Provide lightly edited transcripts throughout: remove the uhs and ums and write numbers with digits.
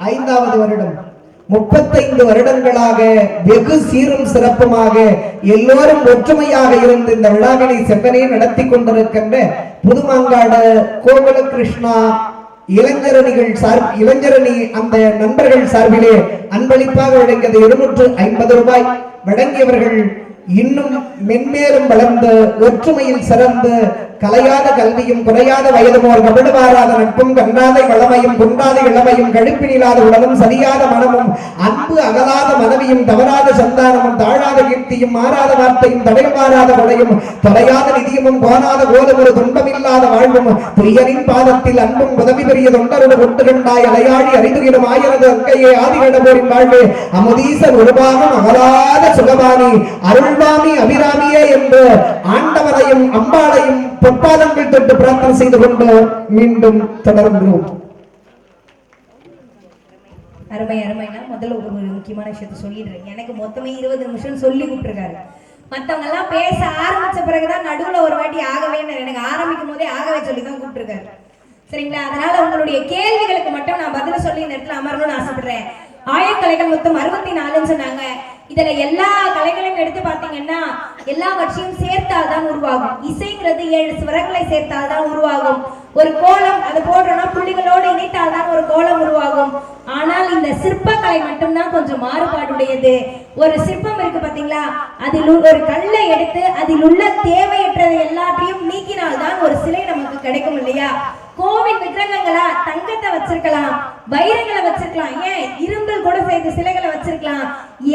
5வது வருடம். 35 வருடங்களாக வெகு சீரும் சிறப்புமாக எல்லோரும் ஒற்றுமையாக இருந்து இந்த விழாவினை செவ்வனே நடத்தி கொண்டிருக்கின்ற புதுமாங்காடு கோகுல கிருஷ்ணா இளைஞரணி அந்த நண்பர்கள் சார்பிலே அன்பளிப்பாக வழங்கியது 250 ரூபாய் வழங்கியவர்கள் இன்னும் மென்மேலும் வளர்ந்து ஒற்றுமையில் சிறந்து கலையாத கல்வியும் குறையாத வயதுமோர் கவிடுவாராத நட்பும் கண்ணாத வளமையும் குன்றாத இளமையும் கழிப்பினில்லாத உடலும் சரியாத மனமும் அன்பு அகலாத மனைவியும் தவறாத சந்தானமும் தாழாத கீர்த்தியும் மாறாத வார்த்தையும் தடைமாறாத கொடையும் தொலையாத நிதியமும் கோணாத கோலும் ஒரு துன்பமில்லாத வாழ்வும் துரியரின் பாதத்தில் அன்பும் உதவி பெரிய தொண்டரோடு கொண்டு கண்டாய் அலையாடி அறிந்துகிடும் ஆயிரது அங்கையே ஆதிகடபோரின் வாழ்வு அமுதீசர் உருவாகும் அகலாத சுகபாணி அருள்வாமி அபிராமியே என்று ஆண்டவரையும் அம்பாளையும் பொற்பாதங்கள் தொட்டு பிரார்த்தனை செய்து கொண்டு மீண்டும் தொடர்கிறோம். அருமைனா முதல்ல ஒரு முக்கியமான விஷயத்தை சொல்லிடுறேன். எனக்கு மொத்தமே 20 நிமிஷம் சொல்லி கூப்பிட்டுருக்காரு. மற்றவங்க எல்லாம் பேச ஆரம்பிச்ச பிறகுதான் நடுவுல ஒரு வாட்டி ஆகவே எனக்கு ஆரம்பிக்கும் போதே ஆகவே சொல்லிதான் கூப்பிட்டுருக்காரு. சரிங்களா? அதனால உங்களுடைய கேள்விகளுக்கு மட்டும் நான் பதில சொல்லி இந்த இடத்துல அமரணும்னு ஆசைப்படுறேன். ஆயக்கலைகள் மொத்தம் 64 சொன்னாங்க. இதுல எல்லா கலைகளையும் எடுத்து பார்த்தீங்கன்னா எல்லாவற்றையும் சேர்த்தால்தான் உருவாகும். இசைங்கிறது 7 ஸ்வரங்களை சேர்த்தால்தான் உருவாகும். ஒரு கோலம் அது போடுறோம்னா புள்ளிகளோடு இணைத்தால்தான் ஒரு கோலம் உருவாகும். ஆனால் இந்த சிற்பக்கலை மட்டும்தான் கொஞ்சம் மாறுபாடுடையது. ஒரு சிற்பம் இருக்கு பாத்தீங்களா, அதில் ஒரு கல்லை எடுத்து அதில் உள்ள தேவையற்றதை எல்லாத்தையும் நீக்கினால்தான் ஒரு சிலை நமக்கு கிடைக்கும் இல்லையா? கோவில் விக்கிரகங்களா தங்கத்தை வச்சிருக்கலாம், வைரங்களை வச்சிருக்கலாம், ஏன் இரும்பல் கூட செய்த சிலைகளை வச்சிருக்கலாம்.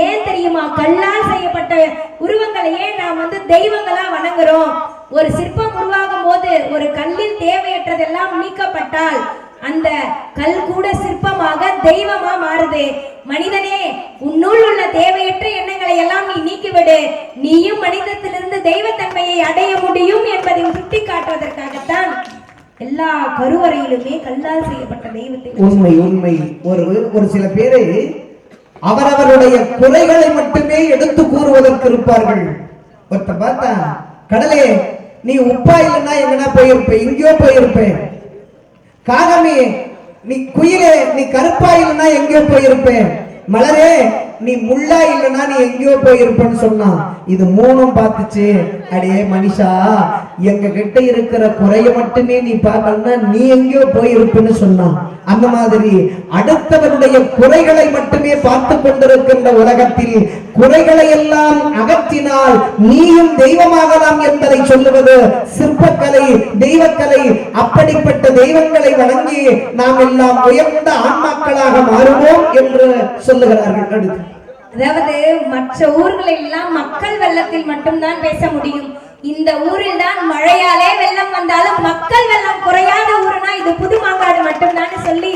ஏன் தெரியுமா? கல்லால் செய்யப்பட்ட உருவங்களையே நாம் தெய்வங்களா வணங்குறோம். ஒரு சிற்பம் உருவாகும் போது ஒரு கல்லில் தேவையற்றதெல்லாம் நீக்கப்பட்டால் அந்த கல் கூட சிற்பமாக தெய்வமா மாறுது. மனிதனே, உன்னுள் உள்ள தேவையற்ற எண்ணங்களை எல்லாம் நீ நீக்கிவிடு, நீயும் மனிதத்திலிருந்து தெய்வத்தன்மையை அடைய முடியும் என்பதை சுட்டி காட்டுவதற்காகத்தான் எல்லா கருவறையிலுமே கல்லால் செய்யப்பட்ட தெய்வத்தை. உண்மை ஒரு சில பேரை அவரவருடைய குறைகளை மட்டுமே எடுத்து கூறுவதற்கு இருப்பார்கள். ஒருத்தர் பார்த்தா, கடலே நீ உப்பா இல்லைன்னா எங்கன்னா போயிருப்பேன், எங்கேயோ போயிருப்பேன். காகமே நீ குயிலே நீ கருப்பா இல்லைன்னா எங்கேயோ போயிருப்பேன். மலரே நீ முள்ளா இல்லைன்னா நீ எங்கேயோ போயிருப்பேன்னு சொன்னா. இது மூணும் பார்த்துச்சு, அடே மனுஷா எங்க கிட்ட இருக்கிற குறைய மட்டுமே நீ பார்க்கலன்னா நீ எங்கேயோ போயிருப்பேன்னு சொன்னான். அந்த மாதிரி அடுத்தவருடைய குறைகளை மட்டுமே பார்த்து கொண்டிருக்கின்ற உலகத்தில் குறைகளை எல்லாம் அகற்றினால் நீயும் தெய்வமாகலாம் என்பதை சொல்லுவது சிற்பக்கலை, தெய்வக்கலை. அப்படிப்பட்ட தெய்வங்களை வணங்கி நாம் எல்லாம் உயர்ந்த ஆன்மாக்களாக மாறுவோம் என்று சொல்லுகிறார்கள். அதாவது மற்ற ஊர்களில் எல்லாம் மக்கள் வெள்ளத்தில் மட்டும்தான் பேச முடியும். இந்த ஊரில் தான் மழையாலே வெள்ளம் வந்தாலும் மக்கள் வெள்ளம் குறையாத ஊருனா இது புதுமாங்காடு மட்டும்தான் சொல்லி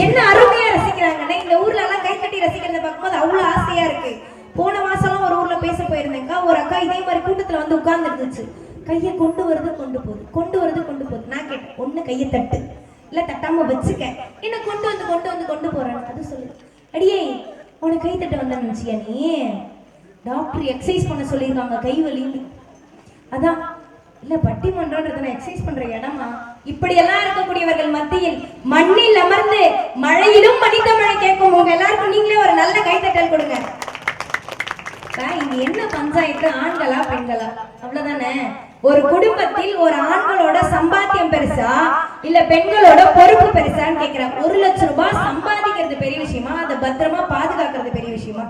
என்ன அருமையா ரசிக்கிறாங்கன்னா இந்த ஊர்ல எல்லாம் கை தட்டி ரசிக்கிறத பார்க்கும்போது அவ்வளவு ஆசையா இருக்கு. போன மாசம் ஒரு ஊர்ல பேச போயிருந்தேங்க. ஒரு அக்கா இதே மாதிரி கூட்டத்துல உட்கார்ந்து இருந்துச்சு. கையை கொண்டு வருது கொண்டு போகுது. நான் கேட்டேன், ஒண்ணு கையை தட்டு, இல்ல தட்டாம வச்சுக்க, என்ன கொண்டு போறேன். அது சொல்லு, அடியே உனக்கு கை தட்ட வந்தா நினைச்சியா நீ? டாக்டர் எக்ஸசைஸ் பண்ண சொல்லியிருக்காங்க கை வலி. அதான் இல்ல பட்டிமன்றம்ன்றது நான் எக்ஸசைஸ் பண்ற இடமா? இப்படி எல்லாம் இருக்கக்கூடியவர்கள் மத்தியில் மண்ணில் அமர்ந்து மழையிலும் மனித மழை கேட்கும் உங்க எல்லாருக்கும் நீங்களே ஒரு நல்ல கைத்தட்டல் கொடுங்க. இங்க என்ன பஞ்சாயத்து, ஆண்களா பெண்களா? அவ்வளவுதானே. ஒரு குடும்பத்தில் ஒரு ஆண்களோட சம்பாத்தியம் பெருசா இல்ல பெண்களோட பொறுப்பு பெருசான்னு கேக்குறேன். 1 லட்சம் ரூபாய் சம்பாதிக்கிறது பெரிய விஷயமா, அதை பத்திரமா பாதுகாக்கிறது பெரிய விஷயமா?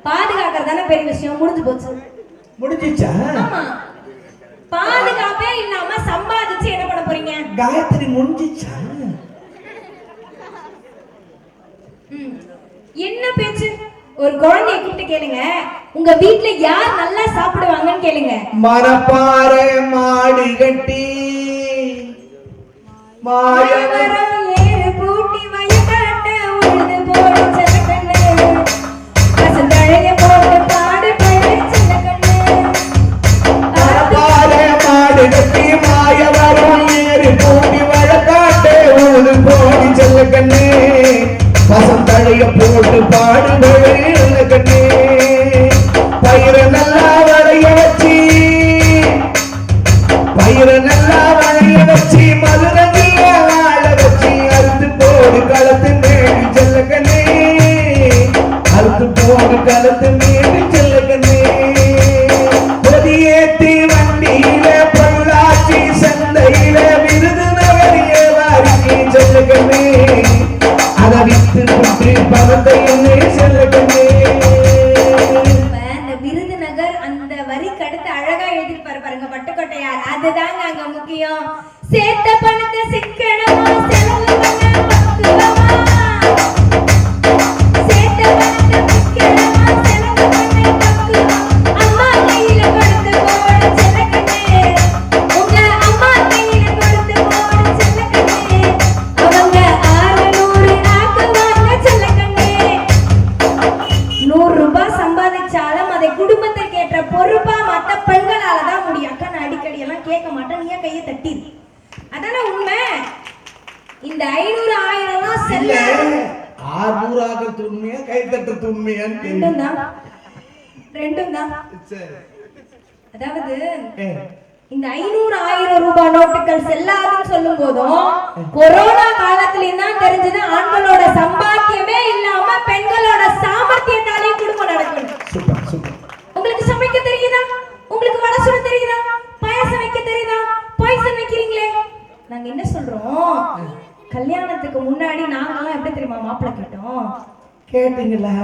பாதுகாக்கிறதான பெரிய விஷயம். முடிஞ்சு போச்சு, முடிஞ்சிச்சா? ஆமா. பாதுகாப்பே இல்லாம சம்பாதிச்சு என்ன பண்ண போறீங்க? காயத்ரி முடிஞ்சிச்சா? என்ன பேச்சு? ஒரு குழந்தைய கூப்பிட்டு கேளுங்க, உங்க வீட்டுல யார் நல்லா சாப்பிடுவாங்கன்னு கேளுங்க. மரப்பாறை மாடி கட்டி மாயவரம் ஏறு பூட்டி வயக்காட்ட உழுது போடு செல்லக்கண்ணு, பசுந்தழைய போட்டு பாடு பெரு செல்லக்கண்ணு. மரப்பாறை மாடி கட்டி மாயவரம் ஏறு பூட்டி வயக்காட்ட உழுது போடு செல்லக்கண்ணு, பசுந்தழைய போட்டு பாடு கண்ணே. பயிர நல்லா வளைய வச்சு மதுரங்கில வாழ வச்சு அறுத்து போடு களத்து கலத்து மேடி செல்லக்கண்ணே அறுத்து போடு கலத்து மேடி செல்லக்கண்ணே கொடியேத்தி வண்டியில பொள்ளாச்சி சந்தையில விருதுநகரிய வாரிக்கு செல்லக்கண்ணே அதை வித்து குற்றி பணத்தை என்னே செல்லக்கண்ணே. இந்த விருதுநகர் அந்த வரிக்கு அடுத்து அழகா எழுதிருப்பாரு பாருங்க பட்டுக்கோட்டையார், அதுதாங்க அங்க முக்கியம். சேர்த்த பணத்தை சிக்கனமா செலவு பண்ண பக்குவமா, சேர்த்த பணத்தை சிக்கனமா செலவு பண்ண பக்குவமா, அம்மா கையில கொடுத்து போட செல்லக்கண்ணே, உங்க அம்மா கையில கொடுத்து போட செல்லக்கண்ணே, அவங்க 600 ஆக்குவாங்க செல்லக்கண்ணே. 100 ரூபாய் சம்பாதிச்சாலும் அதை குடும்பத்துக்கு ஏற்ற பொறுப்பா மத்த பெண்களால தான் முடியும். அக்கா நான் அடிக்கடி எல்லாம் கேட்க மாட்டேன், நீ கையை தட்டி அதானே உண்மை. இந்த 500 1000 எல்லாம் செல்ல 600 ஆகிறது உண்மையா கை தட்டுறது உண்மையான்னு ரெண்டும் தான். அதாவது இந்த 500 1000 ரூபாய் நோட்டுகள் செல்லாதுன்னு சொல்லும் போதும் கொரோனா காலத்திலயும் தான் தெரிஞ்சது ஆண்களோட சம்பாத்தியமே இல்லாம பெண்களோட சாமர்த்தியத்தாலே குடும்பம் நடக்கணும். உங்களுக்கு சமைக்க தெரியுதா? உங்களுக்கு வடை சுட தெரியுதா? பாயாசம் வைக்க தெரியுதா? பாயசம் வைக்கிறீங்களே. நாங்க என்ன சொல்றோம், கல்யாணத்துக்கு முன்னாடி நாங்கெல்லாம் எப்படி தெரியுமா மாப்பிள்ளை கேட்டோம்? கேட்டீங்களா?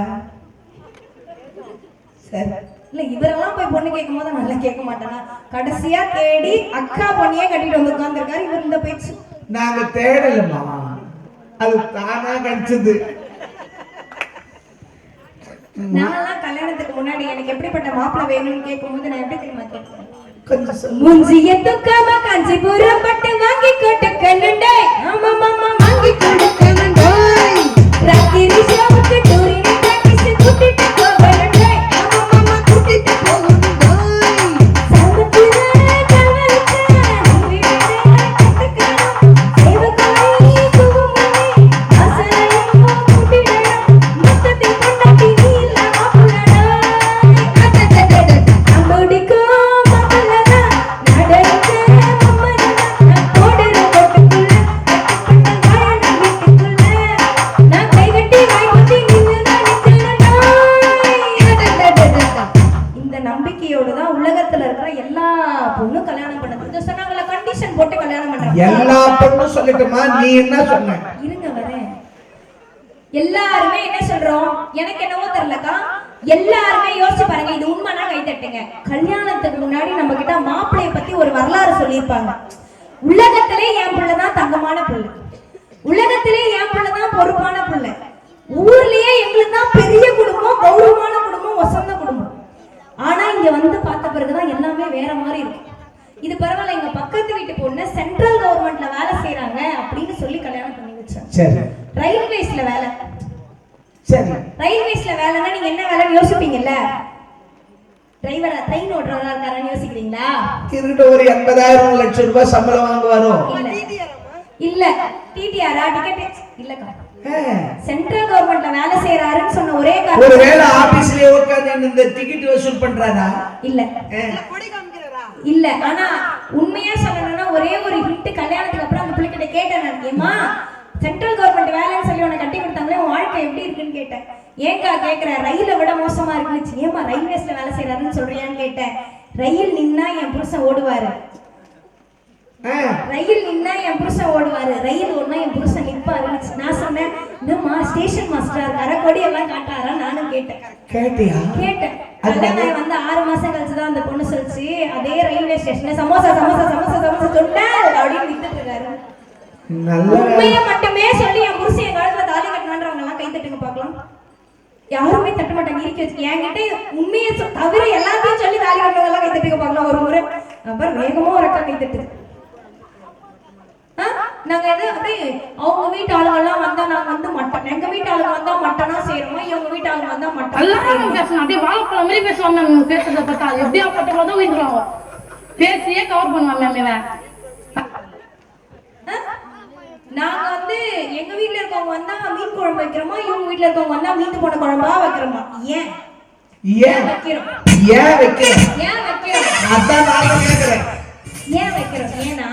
சரி. இல்ல இவரெல்லாம் போய் பொண்ணு கேட்கும் போது நல்லா கேட்க மாட்டானா, கடைசியா தேடி அக்கா பொண்ணையே கட்டிட்டு வந்து உட்கார்ந்துருக்காரு இவர் இந்த பேச்சு. நாங்க தேடலமா, அது தானா கிடைச்சது. நான்லாம் கல்யாணத்துக்கு முன்னாடி எனக்கு எப்படிப்பட்ட மாப்பிள்ளை வேணும்னு கேட்கும் போது நான் எப்படி தெரியுமா கேட்பேன், கொஞ்சம் முஞ்சிய துக்காம காஞ்சிபுரம் பட்டு வாங்கி கொட்டு கண்ணுண்டே, ஆமா மாமா வாங்கி கொட்டு கண்ணுண்டே, ராத்திரி ஷோவுக்கு டூரின் டாக்ஸி கூட்டிட்டு போவணுண்டே, ஆமா மாமா கூட்டிட்டு போவணுண்டே, சமத்துல கல்வலுக்கு நீவிடே கட்டுக்கணும், சேவகாரி சுகுமணி ஆசனையும் கூட்டிடணும், மொத்தத்தில் கொண்டாட்டி நீ இல்லாம புள்ளடா அம்புடிக்கும் எல்லா பொண்ணும் சொல்லட்டுமா? நீ என்ன சொன்ன? இருங்க வரேன். எல்லாருமே என்ன சொல்றோம், எனக்கு என்னவோ தெரியலக்கா, எல்லாருமே யோசிச்சு பாருங்க, இது உண்மைனா கை தட்டுங்க. கல்யாணத்துக்கு முன்னாடி நம்ம கிட்ட மாப்பிள்ளைய பத்தி ஒரு வரலாறு சொல்லியிருப்பாங்க. உலகத்திலே என் பிள்ளைதான் தங்கமான பிள்ளை, உலகத்திலே என் பிள்ளைதான் பொறுப்பான பிள்ளை, ஊர்லயே எங்களுக்கு தான் பெரிய குடும்பம், கௌரவமான குடும்பம், வசந்த குடும்பம். ஆனா இங்க வந்து பார்த்த பிறகுதான் எல்லாமே வேற மாதிரி இருக்கும். இது பரவாயில்ல, எங்க பக்கத்து வீட்டு பொண்ணு சென்ட்ரல் கவர்மெண்ட்ல வேலை செய்யறாங்க அப்படின்னு சொல்லி கல்யாணம் பண்ணி வச்சேன். சரி. ரயில்வேஸ்ல வேலை. சரி. ரயில்வேஸ்ல வேலைன்னா நீங்க என்ன வேலைன்னு யோசிப்பீங்கல்ல, டிரைவரா ட்ரெயின் ஓட்டுறவரா இருக்காரான்னு யோசிக்கிறீங்களா? இருக்கிட்ட ஒரு 80,000 லட்சம் ரூபாய் சம்பளம் வாங்குவாரோ? இல்ல டிடிஆரா டிக்கெட் இல்லக்கா, சென்ட்ரல் கவர்மெண்ட்ல வேலை செய்யறாருன்னு சொன்ன ஒரே காரணம். ஒருவேளை ஆபீஸ்லயே உட்கார்ந்து இந்த டிக்கெட் வசூல் பண்றாரா? இல்ல இல்ல. ஆனா உண்மையா சொல்லணும்னா ஒரே ஒரு ஹிண்ட், கல்யாணத்துக்கு அப்புறம் அந்த பிள்ளைகிட்ட கேட்டேன் நான், ஏமா சென்ட்ரல் கவர்மெண்ட் வேலைன்னு சொல்லி உனக்கு கட்டி கொடுத்தாங்களே உன் வாழ்க்கை எப்படி இருக்குன்னு கேட்டேன். ஏங்கா கேட்கிற, ரயிலை விட மோசமா இருக்குன்னு. ஏமா ரயில்வேஸ்ல வேலை செய்யறாருன்னு சொல்றியான்னு கேட்டேன். ரயில் நின்னா என் புருஷன் ஓடுவாரு, ரயில் நின்னா என் புருஷன் ஓடுவாரு, ரயில் ஓடுனா என் புருஷன் நிப்பாரு. நான் சொன்னேன், என்னம்மா ஸ்டேஷன் மாஸ்டர் கரக்கொடி எல்லாம் காட்டாரா? நானும் கேட்டேன். கேட்டேன். கல்யாணம் வந்து 6 மாசம் கழிச்சுதான் அந்த பொண்ணு சொல்லிச்சு, அதே ரயில்வே ஸ்டேஷன்ல சமோசா சமோசா சமோசா சமோசா சொன்னா அப்படின்னு வித்துட்டு இருக்காரு. உண்மையை மட்டுமே சொல்லி என் புருஷன் என் காலத்துல தாலி கட்டினான்றவங்க எல்லாம் கை தட்டுங்க பாக்கலாம். யாருமே தட்ட மாட்டாங்க, இறுக்கி வச்சு. என்கிட்ட உண்மையை தவிர எல்லாத்தையும் சொல்லி தாலி கட்டினவங்க எல்லாம் கை தட்டுங்க பாக்கலாம். ஒரு முறை அப்புறம் வேகமா ஒரு அக்கா கை தட்டுது. நாங்க எது அப்படி அவங்க வீட்டு ஆளுங்க எல்லாம் வந்தா நாங்க வந்து மட்டன், எங்க வீட்டு ஆளுங்க வந்தா மட்டனா செய்யறோமா, இவங்க வீட்டு ஆளுங்க வந்தா மட்டன் எல்லாம் பேசணும். அப்படியே வாழைப்பழம் மாதிரி பேசுவாங்க. பேசுறத பார்த்தா எப்படியா பட்டவங்க வீட்டுருவாங்க, பேசியே கவர் பண்ணுவாங்க. நாங்க வந்து எங்க வீட்டுல இருக்கவங்க வந்தா மீன் குழம்பு வைக்கிறோமா, இவங்க வீட்டுல இருக்கவங்க வந்தா மீன் போன குழம்பா வைக்கிறோமா. ஏன் ஏன் வைக்கிறோம்? ஏன் வைக்கிறோம்? ஏன் வைக்கிறோம்? அதான் நான் கேக்குறேன். ஏன் வைக்கிறோம்? ஏன்னா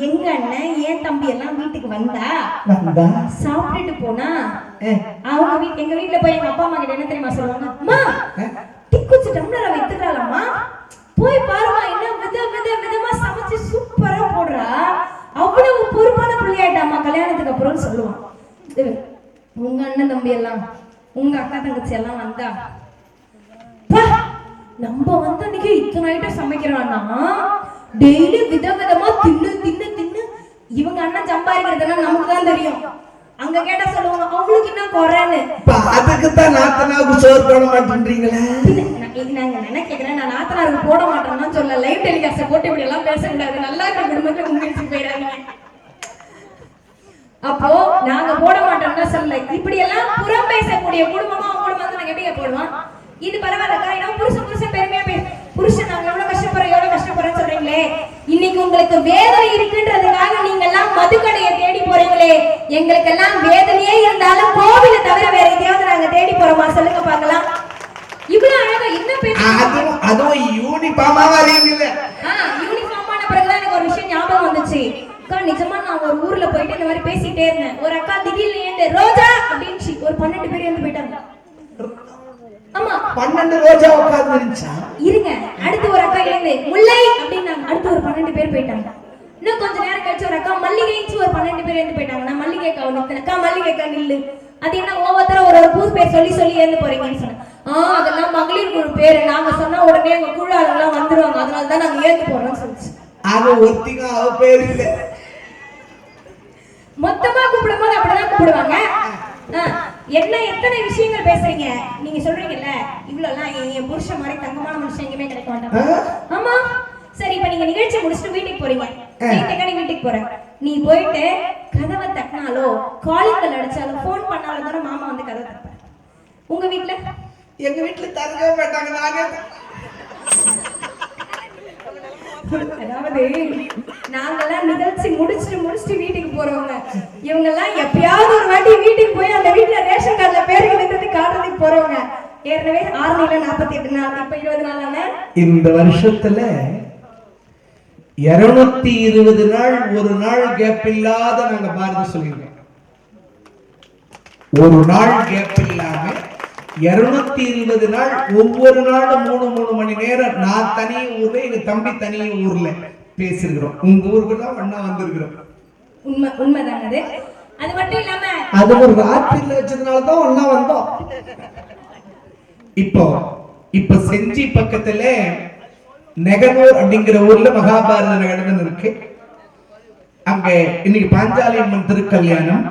எங்க அண்ணன் ஏன் தம்பி எல்லாம் வீட்டுக்கு வந்தா சாப்பிட்டுட்டு போனா அவங்க எங்க வீட்டுல போய் எங்க அப்பா அம்மா கிட்ட என்ன தெரியுமா சொல்லுவாங்க, அம்மா டிக்குச்சி டம்ளரை வைத்துக்கிறாளம்மா, போய் பாருமா என்ன விதமா சமைச்சு சூப்பரா போடுறா, அவ்வளவு பொறுப்பான பிள்ளையாயிட்டாமா கல்யாணத்துக்கு அப்புறம் சொல்லுவான். உங்க அண்ணன் தம்பி எல்லாம் உங்க அக்கா தங்கச்சி எல்லாம் வந்தா நம்ம வந்து அன்னைக்கு இத்தனை ஐட்டம் சமைக்கிறான்னா டெய்லி விதவிதமா தின்னு தின்னு தின்னு இவங்க அண்ணன் சம்பாதிக்கிறதுனா நமக்கு தான் தெரியும். அங்க கேட்டா சொல்லுவாங்க அவங்களுக்கு என்ன குறைன்னு. அதுக்கு தான் நாத்தனாவுக்கு சோறு போட மாட்டேன்றீங்களா? நாங்க என்ன கேக்குறேன், நான் நாத்தனாருக்கு போட மாட்டேன்னு சொல்ல, லைவ் டெலிகாஸ்ட் போட்டு இப்படி எல்லாம் பேசக்கூடாது, நல்லா இருக்க குடும்பத்தை முன்னெடுத்து போயிடாதீங்க. அப்போ நாங்க போட மாட்டோம்னா சொல்ல, இப்படி எல்லாம் புறம் பேசக்கூடிய குடும்பமா அவங்க வந்து நாங்க எப்படியா போடுவோம்? இது பரவாயில்லக்கா, ஏன்னா புருஷன் பெருமையா பேச, புருஷன் நாங்க எவ்வளவு கஷ்டப்படுறோம் சொல்றீங்களே, இன்னைக்கு உங்களுக்கு வேதனை இருக்குன்றதுக்காக நீங்க எல்லாம் மதுக்கடையை தேடி போறீங்களே, எங்களுக்கு எல்லாம் வேதனையே இருந்தாலும் கோவிலை தவிர வேற எதையாவது நாங்க தேடி போறோமா சொல்லுங்க பாக்கலாம். இவ்வளவு அழகா என்ன பேசுறீங்க? அதுவும் யூனிஃபார்மா வரீங்கல்ல. யூனிஃபார்மான பிறகுதான் எனக்கு ஒரு விஷயம் ஞாபகம் வந்துச்சு. நிஜமா நான் ஒரு ஊர்ல போயிட்டு இந்த மாதிரி பேசிட்டே இருந்தேன். ஒரு அக்கா திடீர்னு ஏந்து ரோஜா அப்படின்னு ஒரு 12 பேர் வந்து போயிட்டாங்க. ஆமா 12 ரோஜா உட்கார்ந்து இருந்துச்சா? இருங்க, அடுத்து ஒரு அக்கா ஏந்து முல்லை அப்படின்னாங்க. அடுத்து ஒரு 12 பேர் போயிட்டாங்க. இன்னும் கொஞ்ச நேரம் கழிச்சு ஒரு அக்கா மல்லிகைச்சு ஒரு 12 பேர் ஏந்து போயிட்டாங்க. நான் மல்லிகைக்கா அக்கா மல்லிகைக்கா நில்லு, அது என்ன ஒவ்வொருத்தரும் ஒரு பூ பேர் சொல்லி ஏந்து போறீங்கன்னு சொன்னேன். அதெல்லாம் மகளிர் குழு பேரு, நாங்க சொன்னா உடனே எங்க குழு ஆளுங்கெல்லாம் வந்துருவாங்க, அதனாலதான் நாங்க ஏந்து போறோம்னு சொல்லிச்சு. அது ஒருத்திங்க அவ பேரு இல்ல, மொத்தமா கூப்பிடும்போது அப்படிதான் கூப்பிடுவாங்க. என்ன எத்தனை விஷயங்கள் பேசுறீங்க நீங்க சொல்றீங்கல்ல, இவ்வளவுலாம் என் புருஷன் மாதிரி தங்கமான மனுஷன் எங்கேயுமே கிடைக்க மாட்டாங்க. ஆமா சரி, இப்ப நீங்க நிகழ்ச்சி முடிச்சுட்டு வீட்டுக்கு போறீங்க, வீட்டுக்கு போற, நீ போயிட்டு கதவை தட்டினாலோ காலிங் பெல் அடிச்சாலோ போன் பண்ணாலும் தானே மாமா வந்து கதவை தட்டுறாரு. உங்க வீட்டுல? எங்க வீட்டுல தரவே மாட்டாங்க. நாங்க அதாவது நாங்கெல்லாம் நிகழ்ச்சி முடிச்சுட்டு வீட்டுக்கு போறவங்க, இவங்க எல்லாம் எப்பயாவது ஒரு வாட்டி வீட்டுக்கு போய் அந்த வீட்டுல ரேஷன் கார்டுல பேருக்கு நின்றது காட்டுறதுக்கு போறவங்க. ஏற்கனவே 6 நாள் 48 நாள், இப்ப 20 நாள் ஆன இந்த வருஷத்துல 220 நாள் ஒரு நாள் கேப் இல்லாத நாங்க பாரதி சொல்லிருக்கோம். ஒரு நாள் கேப் இல்லாம 220 நாள் ஒவ்வொரு நாளும் 3 மணி நேரம் நான் தனி ஊர்ல எங்க தம்பி தனி ஊர்ல பேசிருக்கிறோம். உங்க ஊருக்கு தான் ஒண்ணா வந்திருக்கிறோம். உண்மைதான். அது மட்டும் இல்லாம அது ஒரு ராத்திரில வச்சதுனால தான் ஒண்ணா வந்தோம். இப்போ செஞ்சி பக்கத்துல நெகனூர் அப்படிங்கிற ஊர்ல மகாபாரத நகரம் இருக்கு. அங்க இன்னைக்கு பாஞ்சாலி அம்மன் திருக்கல்யாணம்.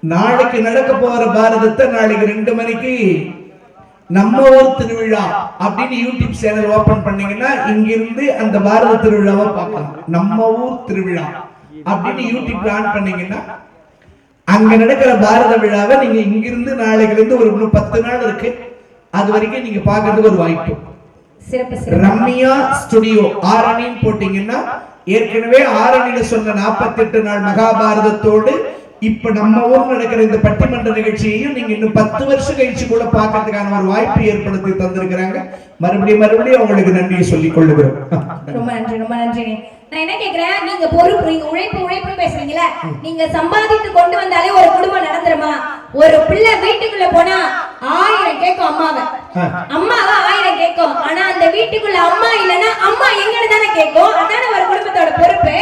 நாளைக்கு நடக்க போற பாரதத்தை நாளைக்கு 2 மணிக்கு நம்ம ஊர் திருவிழா அப்படின்னு யூடியூப் சேனல் ஓபன் பண்ணீங்கன்னா இங்கிருந்து அந்த பாரத திருவிழாவை பார்க்கலாம். நம்ம ஊர் திருவிழா அப்படின்னு யூடியூப் ஆன் பண்ணீங்கன்னா அங்க நடக்கிற பாரத விழாவை நீங்க இங்கிருந்து நாளைக்கு இருந்து ஒரு 10 நாள் இருக்கு, அது வரைக்கும் நீங்க பாக்குறதுக்கு ஒரு வாய்ப்பு. ரம்யா ஸ்டுடியோ ஆரணின்னு போட்டீங்கன்னா ஏற்கனவே ஆரணியில சொன்ன 48 நாள் மகாபாரதத்தோடு இப்ப நம்ம ஊர்ல நடக்கிற இந்த பட்டிமன்ற நிகழ்ச்சியையும் நீங்க இன்னும் 10 வருஷம் கழிச்சு கூட பார்க்கிறதுக்கான ஒரு வாய்ப்பு ஏற்படுத்தி தந்திருக்கிறாங்க. மறுபடியும் அவங்களுக்கு நன்றியை சொல்லிக் கொள்ளுகிறோம். ரொம்ப நன்றி. நான் என்ன கேக்குறேன், நீங்க பொறுப்பு, நீங்க உழைப்பு பேசுறீங்களா, நீங்க சம்பாதித்து கொண்டு வந்தாலே ஒரு குடும்பம் நடந்துருமா? ஒரு பிள்ளை வீட்டுக்குள்ள போனா 1000 கேட்கும் அம்மாவை 1000 கேட்கும். ஆனா அந்த வீட்டுக்குள்ள அம்மா இல்லைன்னா அம்மா எங்கன்னு தானே கேட்கும். அதான ஒரு குடும்பத்தோட பொறுப்பு.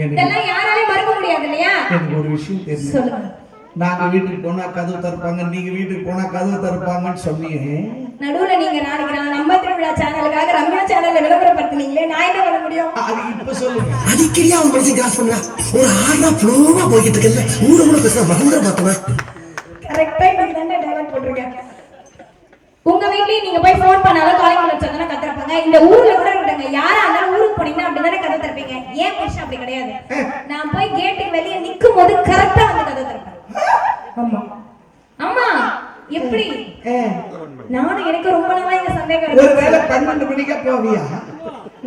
இதெல்லாம் யாராலையும் மறுக்க முடியாது இல்லையா? எனக்கு ஒரு விஷயம் தெரியும். சொல்லுங்க. நாங்க வீட்டுக்கு போனா கதவு திறப்பாங்க, நீங்க வீட்டுக்கு போனா கதவு திறப்பாங்கன்னு சொன்னீங்க. நடுவுல நீங்க நாளைக்கு நம்ம திருவிழா சேனலுக்காக ரம்யா சேனல்ல விளம்பரப்படுத்துனீங்களே, நான் என்ன பண்ண முடியும்? அது இப்ப சொல்லுங்க. அடிக்கடி அவன் மனசை கிராஸ் பண்ணா ஒரு ஆனா ஃப்ளோவா போயிட்டு இருக்கல, ஊட பேச மறந்துட பார்த்தவ. கரெக்ட்டா இன்னைக்கு தான் டயலாக் போட்டுருக்கேன். உங்க வீட்லயே நீங்க போய் ஃபோன் பண்ணாலும் காலிங் பெல் வச்சா தானே கத்துறப்பாங்க. இந்த ஊர்ல கூட இருக்கட்டங்க, யாரா இருந்தாலும் ஊருக்கு போனீங்கன்னா அப்படி தானே கதை திறப்பீங்க. ஏன் புருஷன் அப்படி கிடையாது. நான் போய் கேட்டுக்கு வெளியே நிக்கும் போது கரெக்டா வந்து கதை திறப்பேன். ஆமா எப்படி? நானும் எனக்கு ரொம்ப நாளா இந்த சந்தேகம். ஒருவேளை 12 மணிக்கு போவியா?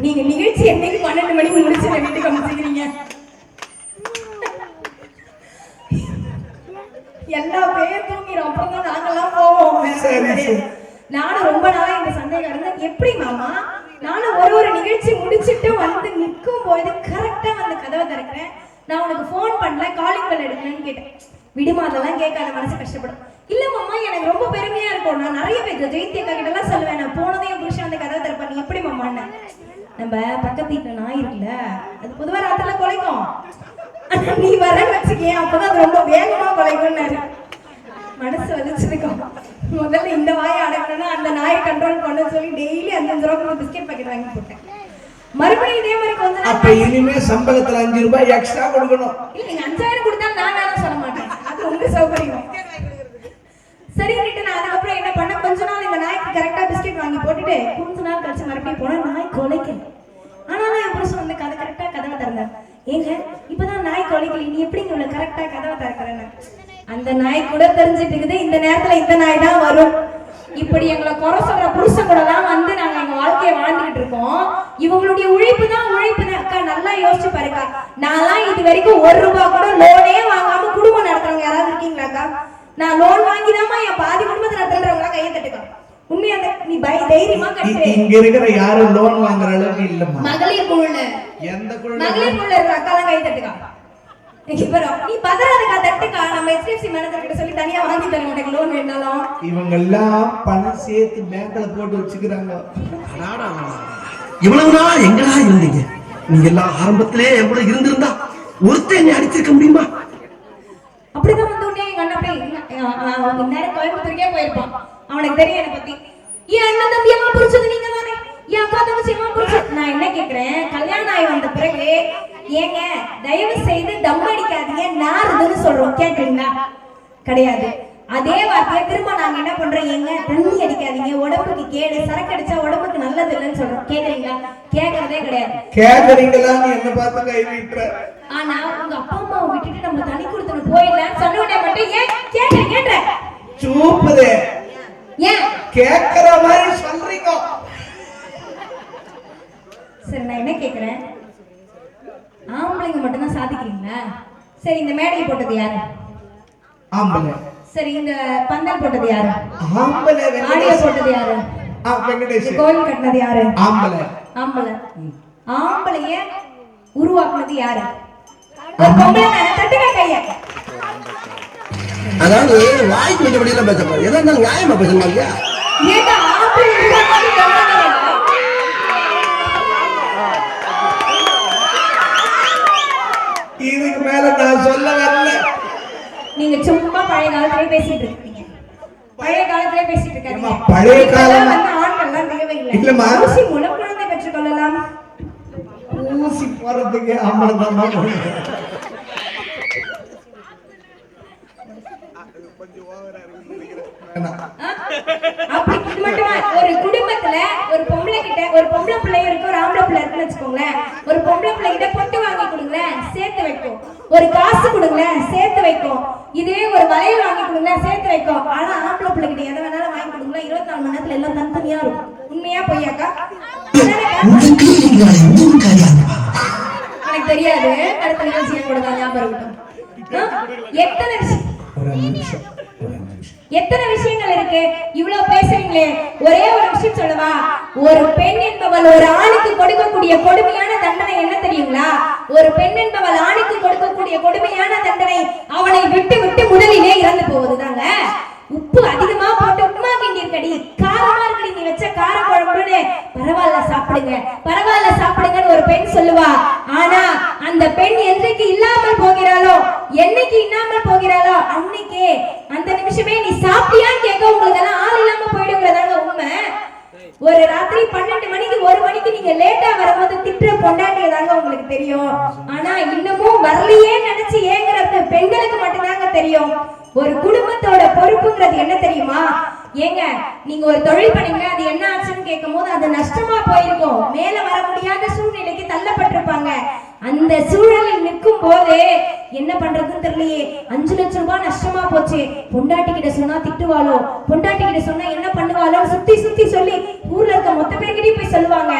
நீங்க நிகழ்ச்சி என்னைக்கு 12 மணிக்கு முடிச்சு வீட்டுக்கு வந்துக்கிறீங்க? எல்லா பேரும் தூங்கிடும், அப்புறம் தான் நாங்கெல்லாம் போவோம். நானும் ரொம்ப நாளா இந்த சந்தேகம் இருந்தேன். எப்படி மாமா நானும் ஒரு நிகழ்ச்சி முடிச்சுட்டு வந்து நிற்கும் போது கரெக்டா வந்து கதவை திறக்கிறேன். நான் உனக்கு ஃபோன் பண்ணல, காலிங் பெல் எடுக்கலன்னு கேட்டேன். விடுமா, அதெல்லாம் கேட்காத, மனசு கஷ்டப்படும். இல்ல மாமா, எனக்கு ரொம்ப பெருமையா இருக்கும். நான் நிறைய பேர் ஜெயந்தி அக்கா கிட்ட எல்லாம் சொல்லுவேன், நான் போனதையும் புருஷன் வந்து கதவை திறப்பேன். நீ எப்படி மாமான்னு. நம்ம பக்கத்து வீட்டுல நாய் இருக்குல்ல, அது பொதுவா ராத்திரில குலைக்கும். நீ வரன்னு வச்சுக்கேன், அப்பதான் அது ரொம்ப வேகமா குலைக்கும்னாரு. மனசு வலிச்சிருக்கும். முதல்ல இந்த வாயை அடக்கணும்னா அந்த நாயை கண்ட்ரோல் பண்ண சொல்லி டெய்லி 5 ரூபாய்க்கு பிஸ்கெட் பாக்கெட் வாங்கி போட்டேன். மறுபடியும் இதே மாதிரி கொஞ்ச நாள். அப்ப இனிமே சம்பளத்துல 5 ரூபாய் எக்ஸ்ட்ரா கொடுக்கணும். இல்ல, நீங்க 5000 கொடுத்தா நான் வேணாம் சொல்ல மாட்டேன், அது உங்க சௌகரியம். சரின்னுட்டு நான் அதுக்கப்புறம் என்ன பண்ண, கொஞ்ச நாள் இந்த நாய்க்கு கரெக்டா பிஸ்கெட் வாங்கி போட்டுட்டு கொஞ்ச நாள் கழிச்சு மறுபடியும் போனா நாய் குலைக்கல. ஆனாலும் என் புருஷன் வந்து கரெக்டா கதவை திறந்தார். ஏங்க, இப்பதான் நாய் குலைக்கல, நீ எப்படி இவ்வளவு கரெக்டா கதவை திறக்கிறேன்னு. அந்த நாய் கூட தெரிஞ்சிட்டு இருக்குது, இந்த நேரத்துல இந்த நாய் தான் வரும். இப்படி எங்களை குறை சொல்ற புருஷன் கூட தான் வந்து நாங்க எங்க வாழ்க்கையை வாழ்ந்துகிட்டு இருக்கோம். இவங்களுடைய உழைப்பு தான் அக்கா. நல்லா யோசிச்சு பாருக்கா, நான்லாம் இது வரைக்கும் 1 ரூபாய் கூட லோனே வாங்காம குடும்பம் நடத்துறவங்க யாராவது இருக்கீங்களாக்கா? நான் லோன் வாங்கிதாமா என் பாதி குடும்பத்தை நடத்துறவங்களா கையை தட்டுக்கா. உண்மையா நீ தைரியமா கட்டு. இங்க இருக்கிற யாரும் லோன் வாங்குற அளவுக்கு இல்லம்மா. மகளிர் குழுல எந்த குழுல? மகளிர் குழுல இருக்கிற அக்காலாம் கை தட்டுக்கா. நீ பதறாதக்கா, தட்டுக்கா. நம்ம HDFC மேனேஜர் கிட்ட சொல்லி தனியா வாங்கி தர மாட்டேங்க லோன் வேணாலும். இவங்க எல்லாம் பணம் சேர்த்து பேங்க்ல போட்டு வச்சுக்கிறாங்க. இவ்வளவு நாள் எங்கடா இருந்தீங்க? நீங்க எல்லாம் ஆரம்பத்திலே என் கூட இருந்திருந்தா ஒருத்தன் என்னை அடிச்சிருக்க முடியுமா? அப்படிதான் வந்து உடனே எங்க அண்ணன் அப்படியே நேரம் கோயம்புத்தூருக்கே போயிருப்பான். அவனுக்கு தெரியும் என்னை பத்தி. என் அண்ணன் தம்பி எல்லாம் புரிச்சது நீங்க தானே, என் அக்கா தங்கச்சி எல்லாம் புரிச்சது. நான் என்ன கேட்கிறேன், கல்யாணம் ஆகி வந்த பிறகு ஏங்க தயவு செய்து தம் அடிக்காதீங்க, நாறுதுன்னு சொல்றோம், கேட்குறீங்களா? கிடையாது. அதே வார்த்தையை திரும்ப நாங்க என்ன பண்றோம், ஏங்க தண்ணி அடிக்காதீங்க, உடம்புக்கு கேடு, சரக்கு அடிச்சா உடம்புக்கு நல்லது இல்லைன்னு சொல்றோம். கேக்குறீங்களா? கேட்கறதே கிடையாது. கேக்குறீங்களான்னு என்ன பார்த்து கை நீட்டுற. ஆனா உங்க அப்பா அம்மாவை விட்டுட்டு நம்ம தனி கொடுத்துன்னு போயிடலான்னு சொன்ன உடனே மட்டும் ஏன் கேட்ற சூப்பரு. ஏன் கேட்கற மாதிரி சொல்றீங்க? சரி, நான் என்ன கேக்குறேன், ஆம்பளைங்க மட்டும் தான் சாதிக்கிறீங்களா? சரி, இந்த மேடையை போட்டது யாரு? ஆம்பளை. சரி, இந்த பந்தல் போட்டது யாரு? ஆம்பளை. ஆடியோ போட்டது யாரு? வெங்கடேஷ். கோயில் கட்டினது யாரு? ஆம்பளை. ஆம்பளைய உருவாக்குனது யாரு? ஒரு பொம்பளை தானே, தட்டுங்க கைய. அதாவது வாய்க்கு வந்தபடி எல்லாம் பேசப்பா, எதா இருந்தாலும் நியாயமா பேசணும் இல்லையா? ஏங்க ஆம்பளை உருவாக்குனது இதுக்கு மேல நான் சொல்ல வரல. நீங்க சும்மா பழைய காலத்திலே பேசிட்டு இருக்கீங்க. பழைய காலத்திலே பேசிட்டு இருக்காங்க. பழைய காலம் வந்து ஆண்கள்லாம் தேவையில்லை. இல்லம்மா, ஊசி மூலம் குழந்தை பெற்றுக் கொள்ளலாம். ஊசி போறதுக்கு ஆம்பளை தான் போகணும். அப்படி இது மட்டுமா, ஒரு குடும்பத்துல ஒரு பொம்பளை கிட்ட ஒரு பொம்பளை பிள்ளை இருக்கு, ஒரு ஆம்பளை பிள்ளை இருக்குன்னு வச்சுக்கோங்களேன். ஒரு பொம்பளை பிள்ளை கிட்ட பொட்டு வாங்கி கொடுங்களேன், சேர்த்து வைக்கும். ஒரு காசு கொடுங்களேன், சேர்த்து வைக்கும். இதே ஒரு வளையல் வாங்கி கொடுங்களேன், சேர்த்து வைக்கும். ஆனா ஆம்பளை பிள்ளை கிட்ட எதை வேணாலும் வாங்கி கொடுங்களேன், 24 மணி நேரத்துல எல்லாம் தனித்தனியா இருக்கும். உண்மையா பொய்யாக்கா? எனக்கு தெரியாது, அடுத்த நிகழ்ச்சி கூட தான் ஞாபகம் இருக்கட்டும். எத்தனை விஷயங்கள் இருக்கு, இவ்வளவு பேசுறீங்களே. ஒரே ஒரு விஷயம் சொல்லவா, ஒரு பெண் என்பவள் ஒரு ஆணுக்கு கொடுக்கக்கூடிய கொடுமையான தண்டனை என்ன தெரியுங்களா? ஒரு பெண் என்பவள் ஆணுக்கு கொடுக்கக்கூடிய கொடுமையான தண்டனை அவனை விட்டு விட்டு முதலிலே இறந்து போவதுதாங்க. உப்பு அதிகமா போட்டு உப்புமா கிண்டி இருக்கடி, காரமா இருக்கடி, நீ வச்ச கார குழம்புன்னு பரவாயில்ல சாப்பிடுங்க, பரவாயில்ல சாப்பிடுங்கன்னு ஒரு பெண் சொல்லுவா. ஆனா அந்த பெண் என்றைக்கு இல்லாமல் போகிறாளோ, என்னைக்கு இல்லாமல் போகிறாளோ, அன்னைக்கே அந்த நிமிஷமே நீ சாப்பிட்டியான்னு கேட்க உங்களுக்கு எல்லாம் ஆள் இல்லாம போயிடுங்கிறதாங்க உண்மை. ஒரு ராத்திரி 12 மணிக்கு 1 மணிக்கு நீங்க லேட்டா வரும்போது திட்டுற பொண்டாட்டியதாங்க உங்களுக்கு தெரியும். ஆனா இன்னமும் வரலையே நினைச்சு ஏங்குறது பெண்களுக்கு மட்டும்தாங்க தெரியும். ஒரு குடும்பத்தோட பொறுப்புங்கிறது என்ன தெரியுமா? ஏங்க நீங்க ஒரு தொழில் பண்ணீங்க, அது என்ன ஆச்சுன்னு கேட்கும் போது அது நஷ்டமா போயிருக்கும், மேல வர முடியாத சூழ்நிலைக்கு தள்ளப்பட்டிருப்பாங்க. அந்த சூழலில் நிற்கும் போது என்ன பண்றதுன்னு தெரியலையே, 5 லட்சம் ரூபாய் நஷ்டமா போச்சு, பொண்டாட்டி கிட்ட சொன்னா திட்டுவாளோ, பொண்டாட்டி கிட்ட சொன்னா என்ன பண்ணுவாளோ, சுத்தி சுத்தி சொல்லி ஊர்ல இருக்க மொத்த பேர்கிட்டயும் போய் சொல்லுவாங்க.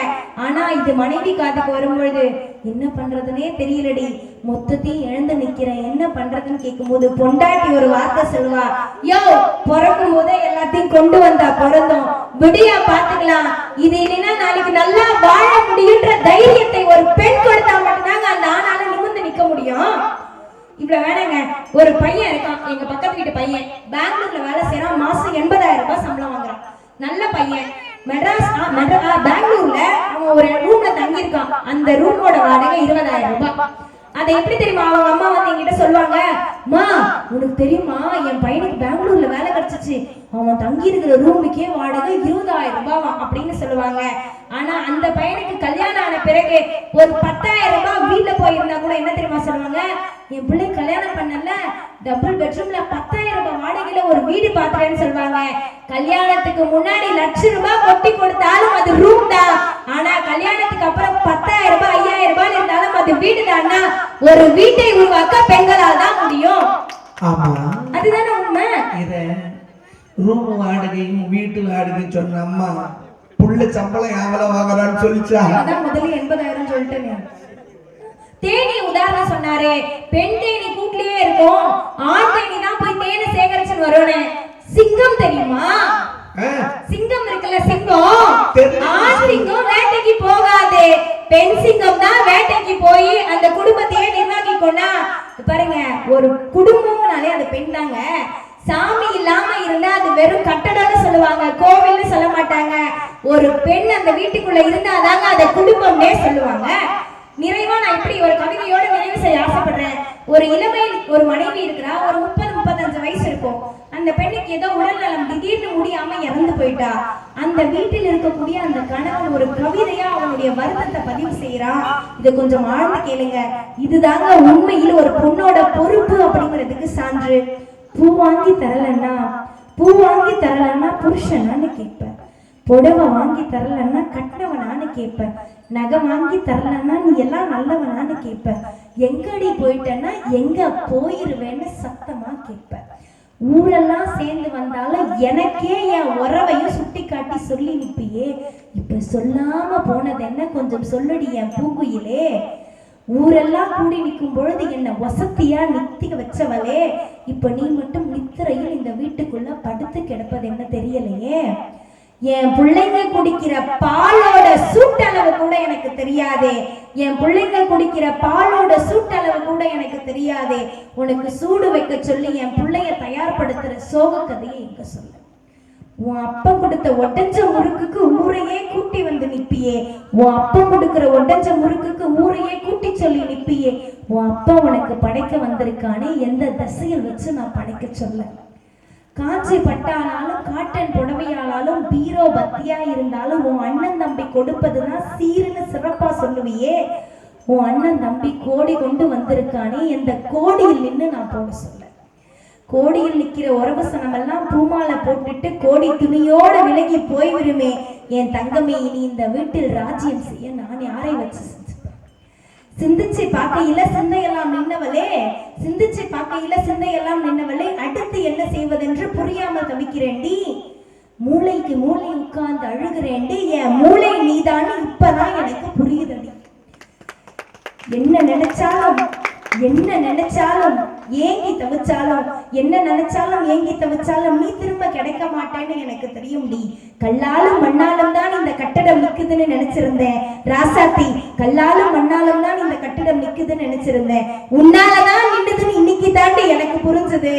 ஆனா இது மனைவி காதுக்கு வரும்பொழுது என்ன பண்றதுனே தெரியலடி, மொத்தத்தையும் இழந்து நிக்கிறேன், என்ன பண்றதுன்னு கேட்கும்போது பொண்டாட்டி ஒரு வார்த்தை சொல்லுவா, யோ பிறக்கும் போதே எல்லாத்தையும் கொண்டு வந்தா பிறந்தோம், விடியா பாத்துக்கலாம், இது இல்லைன்னா நாளைக்கு நல்லா வாழ முடியுன்ற தைரியத்தை ஒரு பெண் கொடுத்தா மட்டும்தாங்க அந்த ஆணால நிமிர்ந்து நிக்க முடியும். இவ்வளவு வேணாங்க. ஒரு பையன் இருக்கான், எங்க பக்கத்து வீட்டு பையன், பெங்களூர்ல வேலை செய்யறான், மாசம் 80,000 ரூபாய் சம்பளம் வாங்குறான். நல்ல பையன். பெங்களூர்ல அவன் ஒரு ரூம்ல தங்கி இருக்கான். அந்த ரூமோட வாடகை 20,000 ரூபாய். அதை எப்படி தெரியுமா, அவங்க அம்மா வந்து என்கிட்ட சொல்லுவாங்க, மா உனக்கு தெரியுமா என் பையனுக்கு பெங்களூர்ல வேலை கிடைச்சிச்சு, அவன் தங்கி இருக்கிற ரூமுக்கே வாடகை 20,000 ரூபாய் அப்படின்னு சொல்லுவாங்க. ஆனா அந்த பையனுக்கு கல்யாணம் ஆன பிறகு ஒரு 10,000 ரூபாய் வீட்டுல போயிருந்தா கூட என்ன தெரியுமா சொல்லுவாங்க, என் பிள்ளை கல்யாணம் பண்ணல, டபுள் பெட்ரூம்ல 10,000 ரூபாய் வாடகையில ஒரு வீடு பாத்துறேன்னு சொல்லுவாங்க. கல்யாணத்துக்கு முன்னாடி லட்சம் ரூபாய் கொட்டி கொடுத்தாலும் அது ரூம் தான். ஆனா கல்யாணத்துக்கு அப்புறம் 10,000 ரூபாய் 5,000 ரூபாய் இருந்தாலும் அது வீடு தானா. ஒரு வீட்டை உருவாக்க பெண்களால் தான் முடியும். ஆமா, அதுதானே உண்மை. இத ரூம் வாடகையும் வீட்டு வாடகையும் சொன்ன அம்மா புள்ள சம்பளம் எவ்வளவு வாங்குறான்னு சொல்லிச்சா? அதான் முதல்ல 80,000 சொல்லிட்டேன். தேனி உதாரணம் சொன்னாரே, பெண் தேனி கூட்டிலேயே இருக்கும், ஆண் தேனி தான் போய் தேனை சேகரிச்சுன்னு வரணும். சிங்கம் தெரியுமா? சிங்கம் இருக்குல்ல, சிங்கம், ஆண் சிங்கம் வேட்டைக்கு போகாது, பெண் சிங்கம் தான் வேட்டைக்கு போய் அந்த குடும்பத்தையே நிர்வாகிக்கொண்டா. பாருங்க, ஒரு குடும்பம்னாலே அது பெண் தாங்க. சாமி இல்லாம இருந்தா அது வெறும் கட்டடம்னு சொல்லுவாங்க, கோவில்னு சொல்ல மாட்டாங்க. ஒரு பெண் அந்த வீட்டுக்குள்ள இருந்தாதாங்க அதை குடும்பம்னே சொல்லுவாங்க. நிறைவா நான் இப்படி ஒரு கவிதையோட நிறைவு செய்ய ஆசைப்படுறேன். ஒரு இளமையில் ஒரு மனைவி இருக்கிறா, ஒரு 30-35 வயசு இருக்கும். அந்த பெண்ணுக்கு ஏதோ உடல் நலம் திடீர்னு முடியாம இறந்து போயிட்டா. அந்த வீட்டில் இருக்கக்கூடிய அந்த கணவன் ஒரு கவிதையா அவனுடைய வருத்தத்தை பதிவு செய்யறான். இதை கொஞ்சம் ஆழ்ந்து கேளுங்க. இதுதாங்க உண்மையில் ஒரு பொண்ணோட பொறுப்பு அப்படிங்கிறதுக்கு சான்று. பூ வாங்கி தரலன்னா புருஷனான்னு கேட்பேன், புடவை வாங்கி தரலன்னா கட்டினவனான்னு கேட்பேன், நகை வாங்கி தரலன்னா நீ எல்லாம் நல்லவனான்னு கேட்பேன், எங்கடி போயிட்டேன்னா எங்க போயிருவேன்னு சத்தமா கேட்பேன். ஊரெல்லாம் சேர்ந்து வந்தாலும் எனக்கே என் உறவையும் சுட்டி காட்டி சொல்லி நிப்பியே, இப்ப சொல்லாம போனது என்ன, கொஞ்சம் சொல்லடி என் பூங்குயிலே. ஊரெல்லாம் கூடி நிற்கும் பொழுது என்ன வசதியா நித்திக வச்சவளே, இப்ப நீ மட்டும் நித்திரையில் இந்த வீட்டுக்குள்ள படுத்து கிடப்பது என்ன தெரியலையே. என் பிள்ளைங்க குடிக்கிற பாலோட சூட்டளவு கூட எனக்கு தெரியாதே, என் பிள்ளைங்க குடிக்கிற பாலோட சூட்டளவு கூட எனக்கு தெரியாதே. உனக்கு சூடு வைக்க சொல்லி என் பிள்ளைய தயார்படுத்துற சோக கதையை எங்க சொல்ல. உன் அப்பா கொடுத்த ஒட்டஞ்ச முறுக்குக்கு ஊரையே கூட்டி வந்து நிப்பியே, உன் அப்பா கொடுக்கிற ஒட்டஞ்ச முறுக்குக்கு ஊரையே கூட்டி சொல்லி நிப்பியே. உன் அப்பா உனக்கு படைக்க வந்திருக்கானே, எந்த தசையில் வச்சு நான் படைக்க சொல்ல. காஞ்சி பட்டானாலும் காட்டன் புடவையானாலும் பீரோ பத்தியா இருந்தாலும் உன் அண்ணன் தம்பி கொடுப்பதுதான் சீருன்னு சிறப்பா சொல்லுவியே. உன் அண்ணன் தம்பி கோடி கொண்டு வந்திருக்கானே, எந்த கோடியில் நின்று நான் போட சொல்ல. கோடியில் நிக்கிற உறவசனம் எல்லாம் பூமாலை போட்டுட்டு கோடி துணியோட விலகி போய்விடுமே. என் தங்கமே, இனி இந்த வீட்டில் ராஜ்யம் செய்ய நான் யாரை வச்சு செஞ்சுப்பேன்? சிந்திச்சு பார்க்கையில சிந்தையெல்லாம் நின்னவளே, சிந்திச்சு பார்க்கையில சிந்தையெல்லாம் நின்னவளே, அடுத்து என்ன செய்வதென்று புரியாமல் தவிக்கிறேன்டி. மூளைக்கு மூளை உட்கார்ந்து அழுகிறேன்டி, என் மூளை நீதானு இப்பதான் எனக்கு புரியுதடி. என்ன நினைச்சாலும் ஏங்கி தவிச்சாலும், என்ன நினைச்சாலும் ஏங்கி தவிச்சாலும் நீ திரும்ப கிடைக்க மாட்டேன்னு எனக்கு தெரியும்டி. கல்லாலும் மண்ணாலும் தான் இந்த கட்டடம் நிக்குதுன்னு நினைச்சிருந்தேன் ராசாத்தி, கல்லாலும் மண்ணாலும் தான் இந்த கட்டடம் நிக்குதுன்னு நினைச்சிருந்தேன். உன்னாலதான் நின்றுதுன்னு இன்னைக்கு தாண்டி எனக்கு புரிஞ்சது.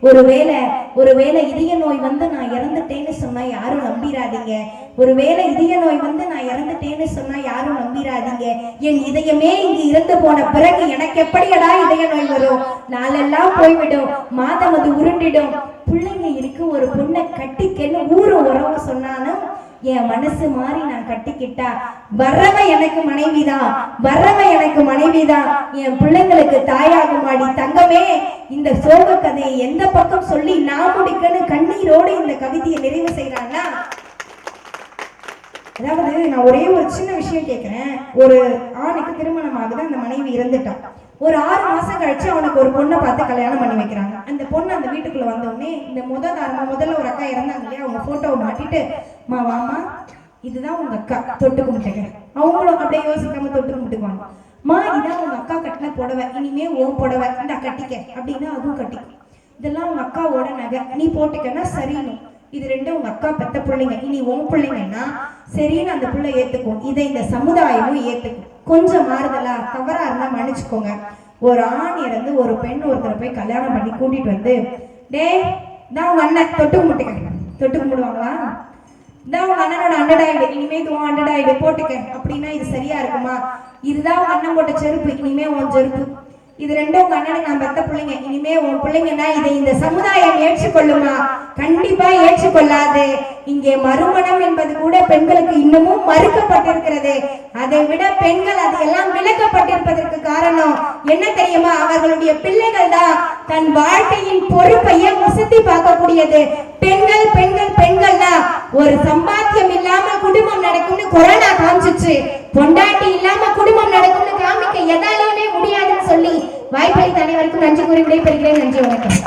ஒருவேளை இதய நோய் வந்து நான் இறந்துட்டேன்னு சொன்னா யாரும் நம்பிராதீங்க. ஒருவேளை இதய நோய் வந்து நான் இறந்துட்டேன்னு சொன்னா யாரும் நம்பிராதீங்க. என் இதயமே இங்கு இறந்து போன பிறகு எனக்கு எப்படியடா இதய நோய் வரும்? நாளெல்லாம் போய்விடும், மாதம் அது உருண்டிடும். பிள்ளைங்க இருக்கு, ஒரு பொண்ணை கட்டிக்கன்னு ஊரு உறவு சொன்னாலும் என் மனசு மாறி நான் கட்டிக்கிட்டா வர்றவன் எனக்கு மனைவிதான், என் பிள்ளைங்களுக்கு தாயாகுமாடி. தங்கமே, இந்த சோக கதையை எந்த பக்கம் சொல்லி நான் முடிக்கணும் கண்ணீரோடு இந்த கவிதையை நிறைவு செய்யறான்னா, அதாவது நான் ஒரே ஒரு சின்ன விஷயம் கேட்கிறேன். ஒரு ஆணுக்கு திருமணம் ஆகுது, அந்த மனைவி இறந்துட்டான். ஒரு 6 மாசம் கழிச்சு அவனுக்கு ஒரு பொண்ணை பார்த்து கல்யாணம் பண்ணி வைக்கிறாங்க. அந்த பொண்ணு அந்த வீட்டுக்குள்ள வந்தோடனே இந்த முதல்ல ஒரு அக்கா இறந்தாங்க இல்லையா, அவங்க போட்டோவை மாட்டிட்டு, வாமா இதுதான் உங்க அக்கா, தொட்டு கும்பிட்டுக்கிறேன். அவங்களும் அப்படியே யோசிக்காம தொட்டு கும்பிட்டுக்குவாங்க. மா இதான் உங்க அக்கா கட்டின புடவை, இனிமே உன் புடவை, இந்த கட்டிக்க அப்படின்னா அதுவும் கட்டிக்கும். இதெல்லாம் உங்க அக்காவோட நகை, நீ போட்டுக்கன்னா சரின்னு. இது ரெண்டும் உங்க அக்கா பெத்த பிள்ளைங்க, இனி உன் பிள்ளைங்கன்னா சரின்னு அந்த பிள்ளை ஏத்துக்கும். இதை இந்த சமுதாயமும் ஏத்துக்கும். கொஞ்சம் மாறுதலா தவறா இருந்தா மன்னிச்சுக்கோங்க. ஒரு ஆண் இறந்து ஒரு பெண் ஒருத்தரை போய் கல்யாணம் பண்ணி கூட்டிட்டு வந்து, டேய் இதான் உங்க அண்ணன், தொட்டு கும்பிட்டுக்க. தொட்டு கும்பிடுவாங்களா? இதான் உங்க அண்ணனோட 100 ஆயிடு, இனிமே இது 100 ஆயிடு போட்டுக்க அப்படின்னா இது சரியா இருக்குமா? இதுதான் உங்க அண்ணன் போட்ட செருப்பு, இனிமே உன் செருப்பு. இது ரெண்டும் உங்க அண்ணனுக்கு நான் பெத்த பிள்ளைங்க, இனிமே உன் பிள்ளைங்கன்னா இதை இந்த சமுதாயம் ஏற்றுக்கொள்ளுமா? கண்டிப்பா ஏற்றுக்கொள்ளாது. இங்கே மறுமணம் என்பது கூட பெண்களுக்கு இன்னமும் மறுக்கப்பட்டிருக்கிறது. அதை விட பெண்கள் அதையெல்லாம் விலக்கப்பட்டிருப்பதற்கு காரணம் என்ன தெரியுமா? அவர்களுடைய பிள்ளைகள் தான் தன் வாழ்க்கையின் பொறுப்பையே முசத்தி பார்க்கக்கூடியது. பெண்கள் பெண்கள் பெண்கள்னா ஒரு சம்பாத்தியம் இல்லாம குடும்பம் நடக்கும்னு கொரோனா காமிச்சிச்சு. பொண்டாட்டி இல்லாம குடும்பம் நடக்கும்னு காமிக்க எதாலுமே முடியாதுன்னு சொல்லி வாய்ப்பளித்த அனைவருக்கும் நன்றி கூறி விடைபெறுகிறேன். நன்றி, வணக்கம்.